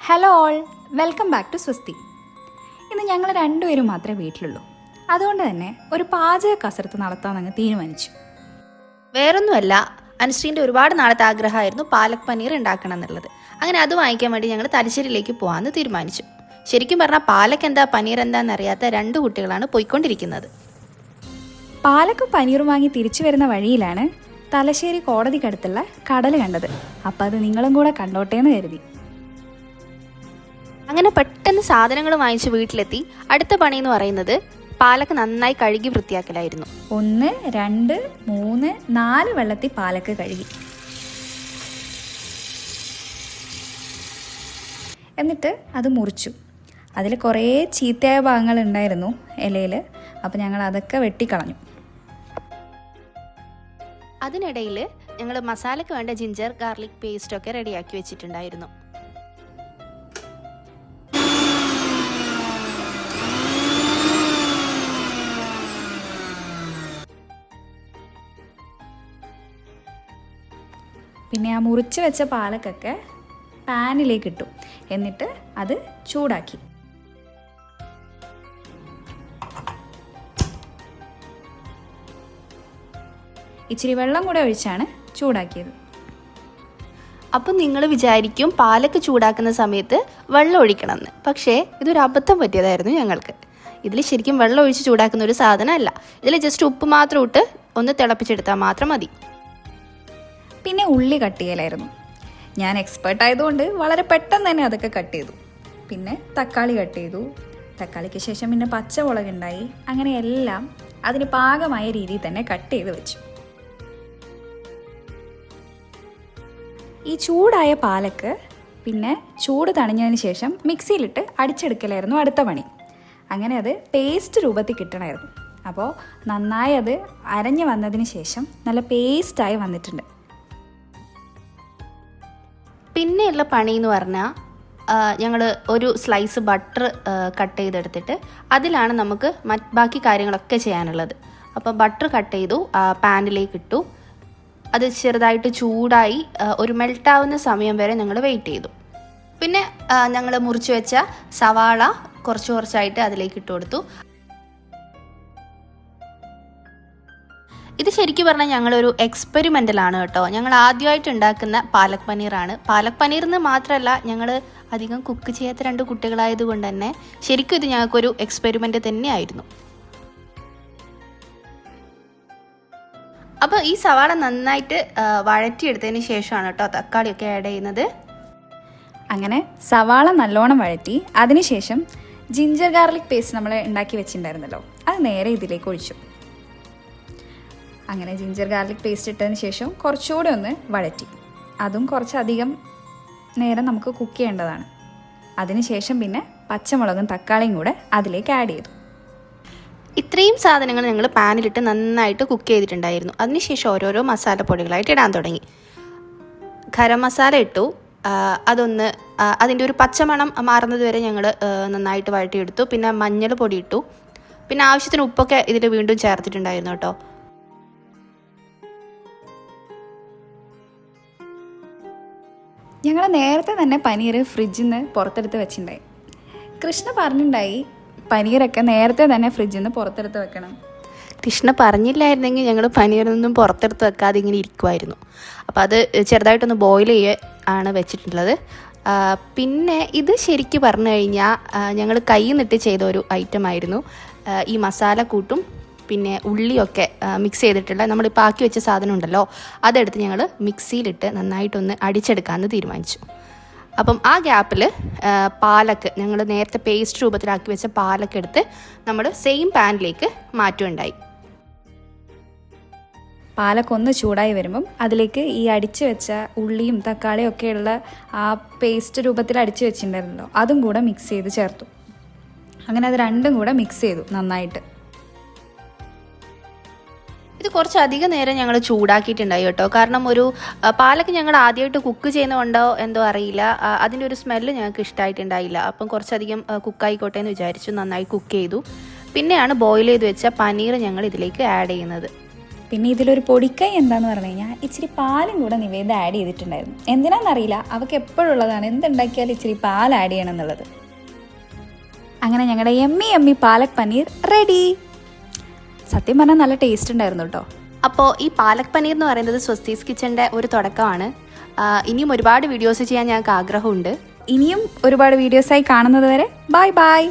Hello all, welcome back to Swasthi. ഇന്ന് ഞങ്ങൾ രണ്ടുപേരും മാത്രമേ വീട്ടിലുള്ളൂ. അതുകൊണ്ട് തന്നെ ഒരു പാചക കസരത്ത് നടത്താമെന്നങ്ങ് തീരുമാനിച്ചു. വേറൊന്നുമല്ല, അനുശ്രീൻ്റെ ഒരുപാട് നാളത്തെ ആഗ്രഹമായിരുന്നു പാലക് പനീർ ഉണ്ടാക്കണം എന്നുള്ളത്. അങ്ങനെ അത് വാങ്ങിക്കാൻ വേണ്ടി ഞങ്ങൾ തലശ്ശേരിയിലേക്ക് പോകാമെന്ന് തീരുമാനിച്ചു. ശരിക്കും പറഞ്ഞാൽ പാലക് എന്താ പനീർ എന്താണെന്നറിയാത്ത രണ്ട് കുട്ടികളാണ് പോയിക്കൊണ്ടിരിക്കുന്നത്. പാലക്കും പനീറും വാങ്ങി തിരിച്ചു വരുന്ന വഴിയിലാണ് തലശ്ശേരി കോടതിക്കടുത്തുള്ള കടൽ കണ്ടത്. അപ്പോൾ അത് നിങ്ങളും കൂടെ കണ്ടോട്ടേന്ന് കരുതി. അങ്ങനെ പെട്ടെന്ന് സാധനങ്ങൾ വാങ്ങിച്ച് വീട്ടിലെത്തി. അടുത്ത പണി എന്ന് പറയുന്നത് പാലക്ക് നന്നായി കഴുകി വൃത്തിയാക്കലായിരുന്നു. 1, 2, 3, 4 വെള്ളത്തിൽ പാലക്ക് കഴുകി. എന്നിട്ട് അത് മുറിച്ചു. അതിൽ കുറേ ചീത്തയായ ഭാഗങ്ങൾ ഉണ്ടായിരുന്നു ഇലയിൽ. അപ്പോൾ ഞങ്ങൾ അതൊക്കെ വെട്ടിക്കളഞ്ഞു. അതിനിടയിൽ ഞങ്ങൾ മസാലയ്ക്ക് വേണ്ട ജിഞ്ചർ ഗാർലിക് പേസ്റ്റൊക്കെ റെഡിയാക്കി വെച്ചിട്ടുണ്ടായിരുന്നു. പിന്നെ ആ മുറിച്ച് വെച്ച പാലക്കൊക്കെ പാനിലേക്ക് ഇട്ടു. എന്നിട്ട് അത് ചൂടാക്കി. ഇച്ചിരി വെള്ളം കൂടെ ഒഴിച്ചാണ് ചൂടാക്കിയത്. അപ്പം നിങ്ങൾ വിചാരിക്കും പാലക്ക് ചൂടാക്കുന്ന സമയത്ത് വെള്ളം ഒഴിക്കണമെന്ന്. പക്ഷേ ഇതൊരു അബദ്ധം പറ്റിയതായിരുന്നു ഞങ്ങൾക്ക്. ഇതിൽ ശരിക്കും വെള്ളം ഒഴിച്ച് ചൂടാക്കുന്ന ഒരു സാധനമല്ല. ഇതിൽ ജസ്റ്റ് ഉപ്പ് മാത്രം ഇട്ട് ഒന്ന് തിളപ്പിച്ചെടുത്താൽ മാത്രം മതി. പിന്നെ ഉള്ളി കട്ട് ചെയ്യലായിരുന്നു. ഞാൻ എക്സ്പേർട്ട് ആയതുകൊണ്ട് വളരെ പെട്ടെന്ന് തന്നെ അതൊക്കെ കട്ട് ചെയ്തു. പിന്നെ തക്കാളി കട്ട് ചെയ്തു. തക്കാളിക്ക് ശേഷം പിന്നെ പച്ചമുളക് ഉണ്ടായി. അങ്ങനെ എല്ലാം അതിന് പാകമായ രീതിയിൽ തന്നെ കട്ട് ചെയ്ത് വെച്ചു. ഈ ചൂടായ പാലക്ക് പിന്നെ ചൂട് തണിഞ്ഞതിന് ശേഷം മിക്സിയിലിട്ട് അടിച്ചെടുക്കലായിരുന്നു അടുത്ത പണി. അങ്ങനെ അത് പേസ്റ്റ് രൂപത്തിൽ കിട്ടണമായിരുന്നു. അപ്പോൾ നന്നായി അത് അരഞ്ഞു വന്നതിന് ശേഷം നല്ല പേസ്റ്റായി വന്നിട്ടുണ്ട്. പിന്നെയുള്ള പണി എന്ന് പറഞ്ഞാൽ ഞങ്ങൾ ഒരു സ്ലൈസ് ബട്ടർ കട്ട് ചെയ്തെടുത്തിട്ട് അതിലാണ് നമുക്ക് ബാക്കി കാര്യങ്ങളൊക്കെ ചെയ്യാനുള്ളത്. അപ്പോൾ ബട്ടർ കട്ട് ചെയ്തു, പാനിലേക്ക് ഇട്ടു. അത് ചെറുതായിട്ട് ചൂടായി ഒരു മെൽട്ടാവുന്ന സമയം വരെ ഞങ്ങൾ വെയിറ്റ് ചെയ്തു. പിന്നെ ഞങ്ങൾ മുറിച്ച് വെച്ച സവാള കുറച്ച് കുറച്ചായിട്ട് അതിലേക്ക് ഇട്ട് കൊടുത്തു. ഇത് ശരിക്കും പറഞ്ഞാൽ ഞങ്ങളൊരു എക്സ്പെരിമെൻ്റലാണ് കേട്ടോ. ഞങ്ങൾ ആദ്യമായിട്ട് ഉണ്ടാക്കുന്ന പാലക് പനീറാണ്. പാലക് പനീർ എന്ന് മാത്രമല്ല, ഞങ്ങൾ അധികം കുക്ക് ചെയ്യാത്ത രണ്ട് കുട്ടികളായതുകൊണ്ട് തന്നെ ശരിക്കും ഇത് ഞങ്ങൾക്കൊരു എക്സ്പെരിമെൻ്റ് തന്നെയായിരുന്നു. അപ്പോൾ ഈ സവാള നന്നായിട്ട് വഴറ്റിയെടുത്തതിന് ശേഷമാണ് കേട്ടോ തക്കാളിയൊക്കെ ആഡ് ചെയ്യുന്നത്. അങ്ങനെ സവാള നല്ലോണം വഴറ്റി അതിനുശേഷം ജിഞ്ചർ ഗാർലിക് പേസ്റ്റ് നമ്മൾ ഉണ്ടാക്കി വെച്ചിട്ടുണ്ടായിരുന്നല്ലോ, അത് നേരെ ഇതിലേക്ക് ഒഴിച്ചു. അങ്ങനെ ജിഞ്ചർ ഗാർലിക് പേസ്റ്റ് ഇട്ടതിന് ശേഷം കുറച്ചുകൂടി ഒന്ന് വഴറ്റി. അതും കുറച്ചധികം നേരം നമുക്ക് കുക്ക് ചെയ്യേണ്ടതാണ്. അതിനുശേഷം പിന്നെ പച്ചമുളകും തക്കാളിയും കൂടെ അതിലേക്ക് ആഡ് ചെയ്തു. ഇത്രയും സാധനങ്ങൾ ഞങ്ങൾ പാനിലിട്ട് നന്നായിട്ട് കുക്ക് ചെയ്തിട്ടുണ്ടായിരുന്നു. അതിനുശേഷം ഓരോരോ മസാലപ്പൊടികളായിട്ട് ഇടാൻ തുടങ്ങി. ഗരം മസാല ഇട്ടു. അതൊന്ന് അതിൻ്റെ ഒരു പച്ചമണം മാറുന്നത് വരെ ഞങ്ങൾ നന്നായിട്ട് വഴറ്റിയെടുത്തു. പിന്നെ മഞ്ഞൾ പൊടി ഇട്ടു. പിന്നെ ആവശ്യത്തിന് ഉപ്പൊക്കെ ഇതിൽ വീണ്ടും ചേർത്തിട്ടുണ്ടായിരുന്നു കേട്ടോ. ഞങ്ങൾ നേരത്തെ തന്നെ പനീർ ഫ്രിഡ്ജിൽ നിന്ന് പുറത്തെടുത്ത് വെച്ചിട്ടുണ്ടായി. കൃഷ്ണ പറഞ്ഞിട്ടുണ്ടായി പനീറൊക്കെ നേരത്തെ തന്നെ ഫ്രിഡ്ജിൽ നിന്ന് പുറത്തെടുത്ത് വെക്കണം. കൃഷ്ണ പറഞ്ഞില്ലായിരുന്നെങ്കിൽ ഞങ്ങൾ പനീറൊന്നും പുറത്തെടുത്ത് വെക്കാതെ ഇങ്ങനെ ഇരിക്കുമായിരുന്നു. അപ്പോൾ അത് ചെറുതായിട്ടൊന്ന് ബോയിൽ ആണ് വെച്ചിട്ടുള്ളത്. പിന്നെ ഇത് ശരിക്കും പറഞ്ഞു കഴിഞ്ഞാൽ ഞങ്ങൾ കൈ നിട്ട് ചെയ്ത ഒരു ഐറ്റം ആയിരുന്നു. ഈ മസാലക്കൂട്ടും പിന്നെ ഉള്ളിയൊക്കെ മിക്സ് ചെയ്തിട്ടുള്ള നമ്മളിപ്പോൾ ആക്കി വെച്ച സാധനം ഉണ്ടല്ലോ, അതെടുത്ത് ഞങ്ങൾ മിക്സിയിലിട്ട് നന്നായിട്ടൊന്ന് അടിച്ചെടുക്കാമെന്ന് തീരുമാനിച്ചു. അപ്പം ആ ഗ്യാപ്പിൽ പാലക്ക് ഞങ്ങൾ നേരത്തെ പേസ്റ്റ് രൂപത്തിലാക്കി വെച്ച പാലക്ക് എടുത്ത് നമ്മൾ സെയിം പാനിലേക്ക് മാറ്റുകയുണ്ടായി. പാലക്കൊന്ന് ചൂടായി വരുമ്പം അതിലേക്ക് ഈ അടിച്ച് വെച്ച ഉള്ളിയും തക്കാളിയും ഒക്കെയുള്ള ആ പേസ്റ്റ് രൂപത്തിൽ അടിച്ച് വെച്ചിട്ടുണ്ടായിരുന്നല്ലോ, അതും കൂടെ മിക്സ് ചെയ്ത് ചേർത്തു. അങ്ങനെ അത് രണ്ടും കൂടെ മിക്സ് ചെയ്തു നന്നായിട്ട്. ഇത് കുറച്ചധികം നേരം ഞങ്ങൾ ചൂടാക്കിയിട്ടുണ്ടായി കേട്ടോ. കാരണം ഒരു പാലക്ക് ഞങ്ങൾ ആദ്യമായിട്ട് കുക്ക് ചെയ്യുന്നതുകൊണ്ടോ എന്തോ അറിയില്ല, അതിൻ്റെ ഒരു സ്മെല്ല് ഞങ്ങൾക്ക് ഇഷ്ടമായിട്ടുണ്ടായില്ല. അപ്പം കുറച്ചധികം കുക്കായിക്കോട്ടെ എന്ന് വിചാരിച്ചു. നന്നായി കുക്ക് ചെയ്തു. പിന്നെയാണ് ബോയിൽ ചെയ്ത് വെച്ച പനീർ ഞങ്ങൾ ഇതിലേക്ക് ആഡ് ചെയ്യുന്നത്. പിന്നെ ഇതിലൊരു പൊടിക്കൈ എന്താന്ന് പറഞ്ഞു കഴിഞ്ഞാൽ ഇച്ചിരി പാലും കൂടെ നിവേദ ആഡ് ചെയ്തിട്ടുണ്ടായിരുന്നു. എന്തിനാണെന്നറിയില്ല, അവൾക്ക് എപ്പോഴുള്ളതാണ് എന്തുണ്ടാക്കിയാലും ഇച്ചിരി പാൽ ആഡ് ചെയ്യണം എന്നുള്ളത്. അങ്ങനെ ഞങ്ങളുടെ യമ്മി പാലക് പനീർ റെഡി. സത്യം പറഞ്ഞാൽ നല്ല ടേസ്റ്റ് ഉണ്ടായിരുന്നു കേട്ടോ. അപ്പോൾ ഈ പാലക് പനീർ എന്ന് പറയുന്നത് സ്വസ്തീസ് കിച്ചൻ്റെ ഒരു തുടക്കമാണ്. ഇനിയും ഒരുപാട് വീഡിയോസ് ചെയ്യാൻ ഞങ്ങൾക്ക് ആഗ്രഹമുണ്ട്. ഇനിയും ഒരുപാട് വീഡിയോസായി കാണുന്നത് വരെ ബൈ ബൈ.